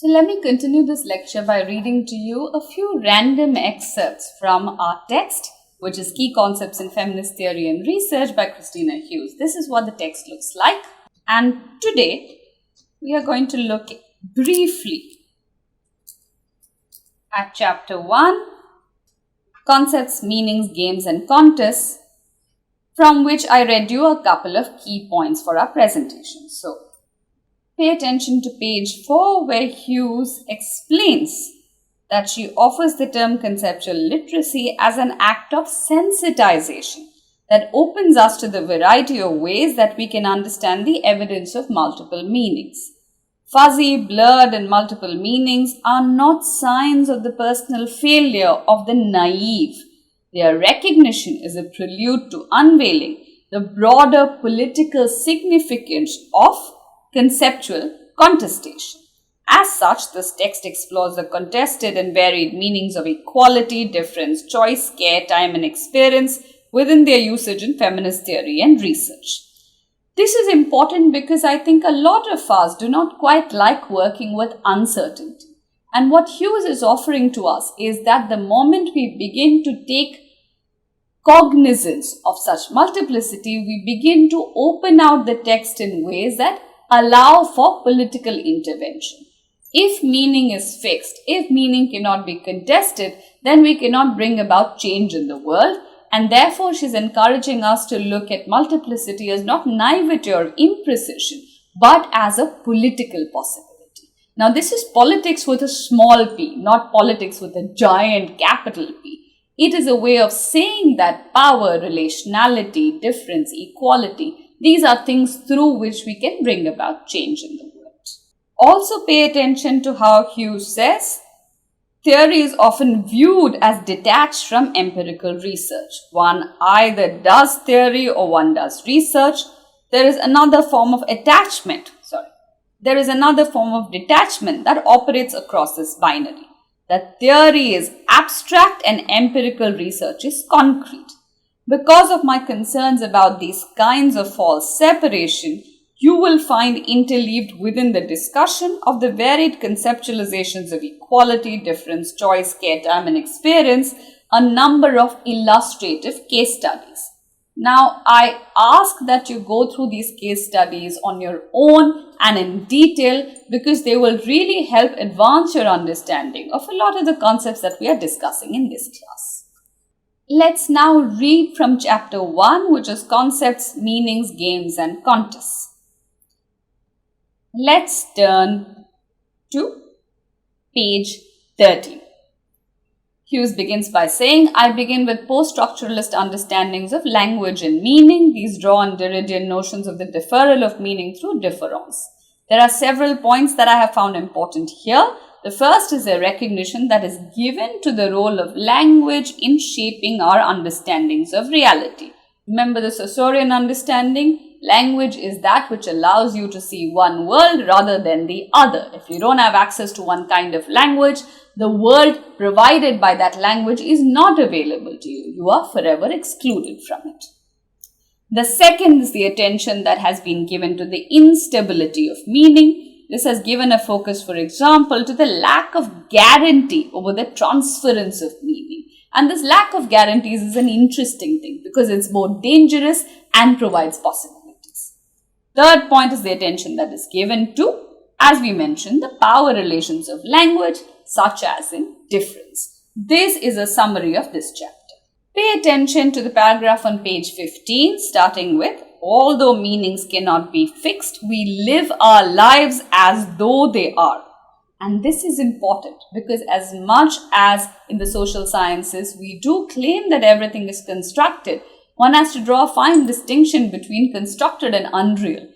So let me continue this lecture by reading to you a few random excerpts from our text, which is Key Concepts in Feminist Theory and Research by Christina Hughes. This is what the text looks like. And today, we are going to look briefly at Chapter 1, Concepts, Meanings, Games and Contests, from which I read you a couple of key points for our presentation. So, pay attention to page 4, where Hughes explains that she offers the term conceptual literacy as an act of sensitization that opens us to the variety of ways that we can understand the evidence of multiple meanings. Fuzzy, blurred and multiple meanings are not signs of the personal failure of the naive. Their recognition is a prelude to unveiling the broader political significance of conceptual contestation. As such, this text explores the contested and varied meanings of equality, difference, choice, care, time and experience within their usage in feminist theory and research. This is important because I think a lot of us do not quite like working with uncertainty. And what Hughes is offering to us is that the moment we begin to take cognizance of such multiplicity, we begin to open out the text in ways that allow for political intervention. If meaning is fixed, if meaning cannot be contested, then we cannot bring about change in the world. And therefore, she's encouraging us to look at multiplicity as not naivety or imprecision, but as a political possibility. Now, this is politics with a small p, not politics with a giant capital P. It is a way of saying that power, relationality, difference, equality, these are things through which we can bring about change in the world. Also pay attention to how Hughes says, theory is often viewed as detached from empirical research. One either does theory or one does research. There is another form of detachment that operates across this binary. That theory is abstract and empirical research is concrete. Because of my concerns about these kinds of false separation, you will find interleaved within the discussion of the varied conceptualizations of equality, difference, choice, care, time and experience, a number of illustrative case studies. Now, I ask that you go through these case studies on your own and in detail because they will really help advance your understanding of a lot of the concepts that we are discussing in this class. Let's now read from Chapter 1, which is Concepts, Meanings, Games and Contests. Let's turn to page 13. Hughes begins by saying, I begin with post-structuralist understandings of language and meaning. These draw on Derridian notions of the deferral of meaning through difference. There are several points that I have found important here. The first is a recognition that is given to the role of language in shaping our understandings of reality. Remember the Saussurean understanding? Language is that which allows you to see one world rather than the other. If you don't have access to one kind of language, the world provided by that language is not available to you. You are forever excluded from it. The second is the attention that has been given to the instability of meaning. This has given a focus, for example, to the lack of guarantee over the transference of meaning. And this lack of guarantees is an interesting thing because it's more dangerous and provides possibilities. Third point is the attention that is given to, as we mentioned, the power relations of language, such as in difference. This is a summary of this chapter. Pay attention to the paragraph on page 15, starting with, although meanings cannot be fixed, we live our lives as though they are. And this is important because as much as in the social sciences, we do claim that everything is constructed, one has to draw a fine distinction between constructed and unreal.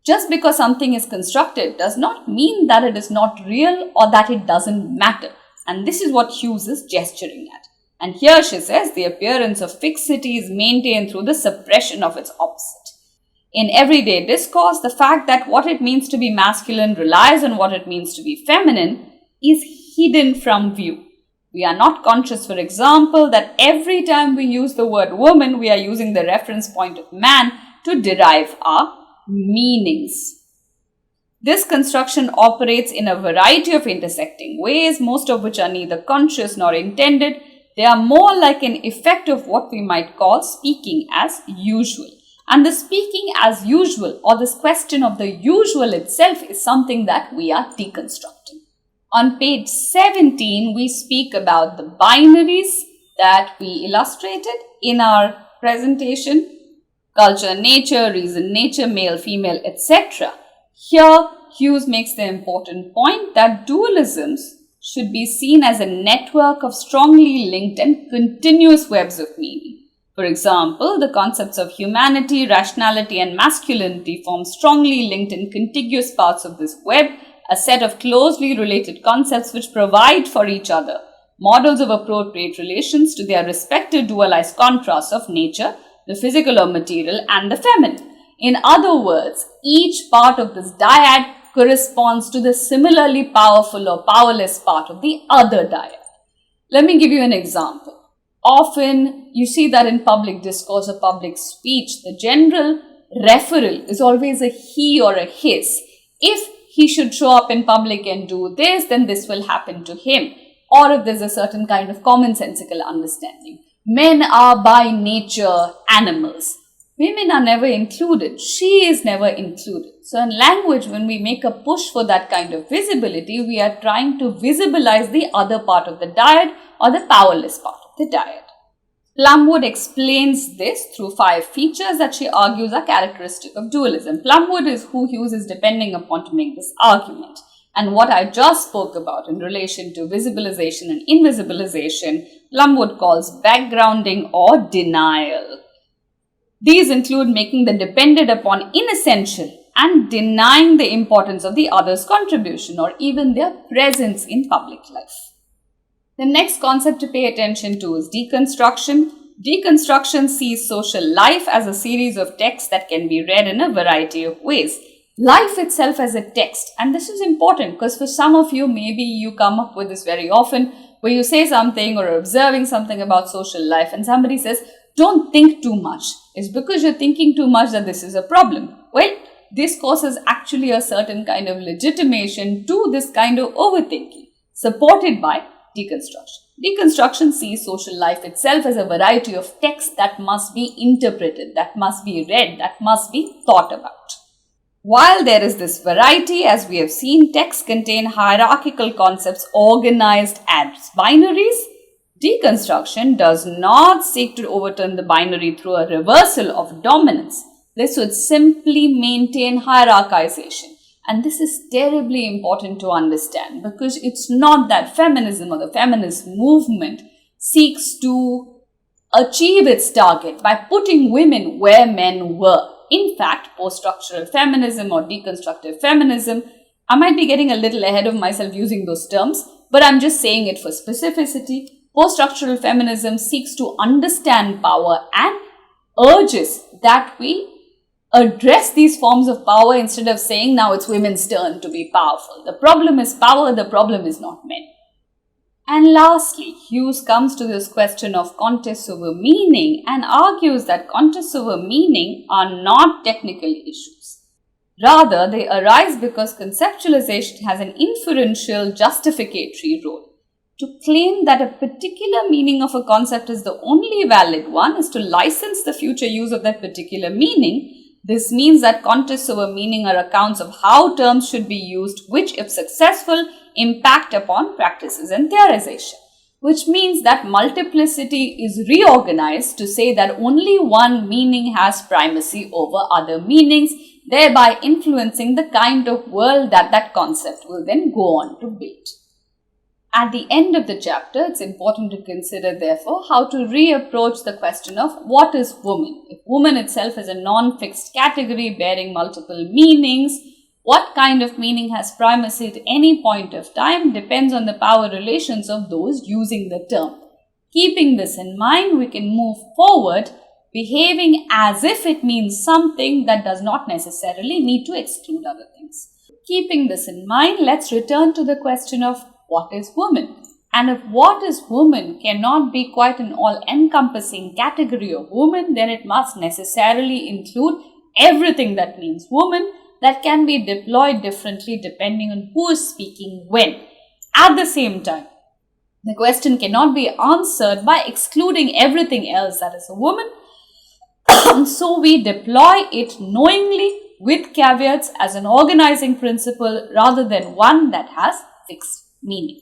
Just because something is constructed does not mean that it is not real or that it doesn't matter. And this is what Hughes is gesturing at. And here she says the appearance of fixity is maintained through the suppression of its opposite. In everyday discourse, the fact that what it means to be masculine relies on what it means to be feminine is hidden from view. We are not conscious, for example, that every time we use the word woman, we are using the reference point of man to derive our meanings. This construction operates in a variety of intersecting ways, most of which are neither conscious nor intended. They are more like an effect of what we might call speaking as usual. And the speaking as usual, or this question of the usual itself, is something that we are deconstructing. On page 17, we speak about the binaries that we illustrated in our presentation: culture, nature, reason, nature, male, female, etc. Here, Hughes makes the important point that dualisms should be seen as a network of strongly linked and continuous webs of meaning. For example, the concepts of humanity, rationality, and masculinity form strongly linked and contiguous parts of this web, a set of closely related concepts which provide for each other models of appropriate relations to their respective dualized contrasts of nature, the physical or material, and the feminine. In other words, each part of this dyad corresponds to the similarly powerful or powerless part of the other dyad. Let me give you an example. Often, you see that in public discourse or public speech, the general referral is always a he or a his. If he should show up in public and do this, then this will happen to him. Or if there's a certain kind of commonsensical understanding. Men are by nature animals. Women are never included. She is never included. So in language, when we make a push for that kind of visibility, we are trying to visibilize the other part of the dyad or the powerless part of the dyad. Plumwood explains this through 5 features that she argues are characteristic of dualism. Plumwood is who Hughes is depending upon to make this argument. And what I just spoke about in relation to visibilization and invisibilization, Plumwood calls backgrounding or denial. These include making the dependent upon inessential and denying the importance of the other's contribution or even their presence in public life. The next concept to pay attention to is deconstruction. Deconstruction sees social life as a series of texts that can be read in a variety of ways. Life itself as a text, and this is important because for some of you, maybe you come up with this very often, where you say something or observing something about social life and somebody says, don't think too much. It's because you're thinking too much that this is a problem. Well, this causes actually a certain kind of legitimation to this kind of overthinking, supported by deconstruction. Deconstruction sees social life itself as a variety of texts that must be interpreted, that must be read, that must be thought about. While there is this variety, as we have seen, texts contain hierarchical concepts organized as binaries. Deconstruction does not seek to overturn the binary through a reversal of dominance. This would simply maintain hierarchization. And this is terribly important to understand because it's not that feminism or the feminist movement seeks to achieve its target by putting women where men were. In fact, post-structural feminism or deconstructive feminism, I might be getting a little ahead of myself using those terms, but I'm just saying it for specificity. Post-structural feminism seeks to understand power and urges that we address these forms of power instead of saying now it's women's turn to be powerful. The problem is power, the problem is not men. And lastly, Hughes comes to this question of contests over meaning and argues that contests over meaning are not technical issues. Rather, they arise because conceptualization has an inferential justificatory role. To claim that a particular meaning of a concept is the only valid one is to license the future use of that particular meaning. This means that contests over meaning are accounts of how terms should be used, which, if successful, impact upon practices and theorization. Which means that multiplicity is reorganized to say that only one meaning has primacy over other meanings, thereby influencing the kind of world that that concept will then go on to build. At the end of the chapter, it's important to consider, therefore, how to reapproach the question of what is woman. If woman itself is a non-fixed category bearing multiple meanings, what kind of meaning has primacy at any point of time depends on the power relations of those using the term. Keeping this in mind, we can move forward, behaving as if it means something that does not necessarily need to exclude other things. Keeping this in mind, let's return to the question of what is woman? And if what is woman cannot be quite an all-encompassing category of woman, then it must necessarily include everything that means woman, that can be deployed differently depending on who is speaking when. At the same time, the question cannot be answered by excluding everything else that is a woman. So we deploy it knowingly with caveats as an organizing principle rather than one that has fixed meaning.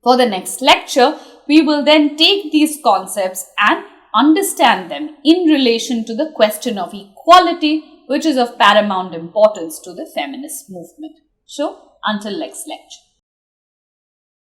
For the next lecture, we will then take these concepts and understand them in relation to the question of equality, which is of paramount importance to the feminist movement. So, until next lecture.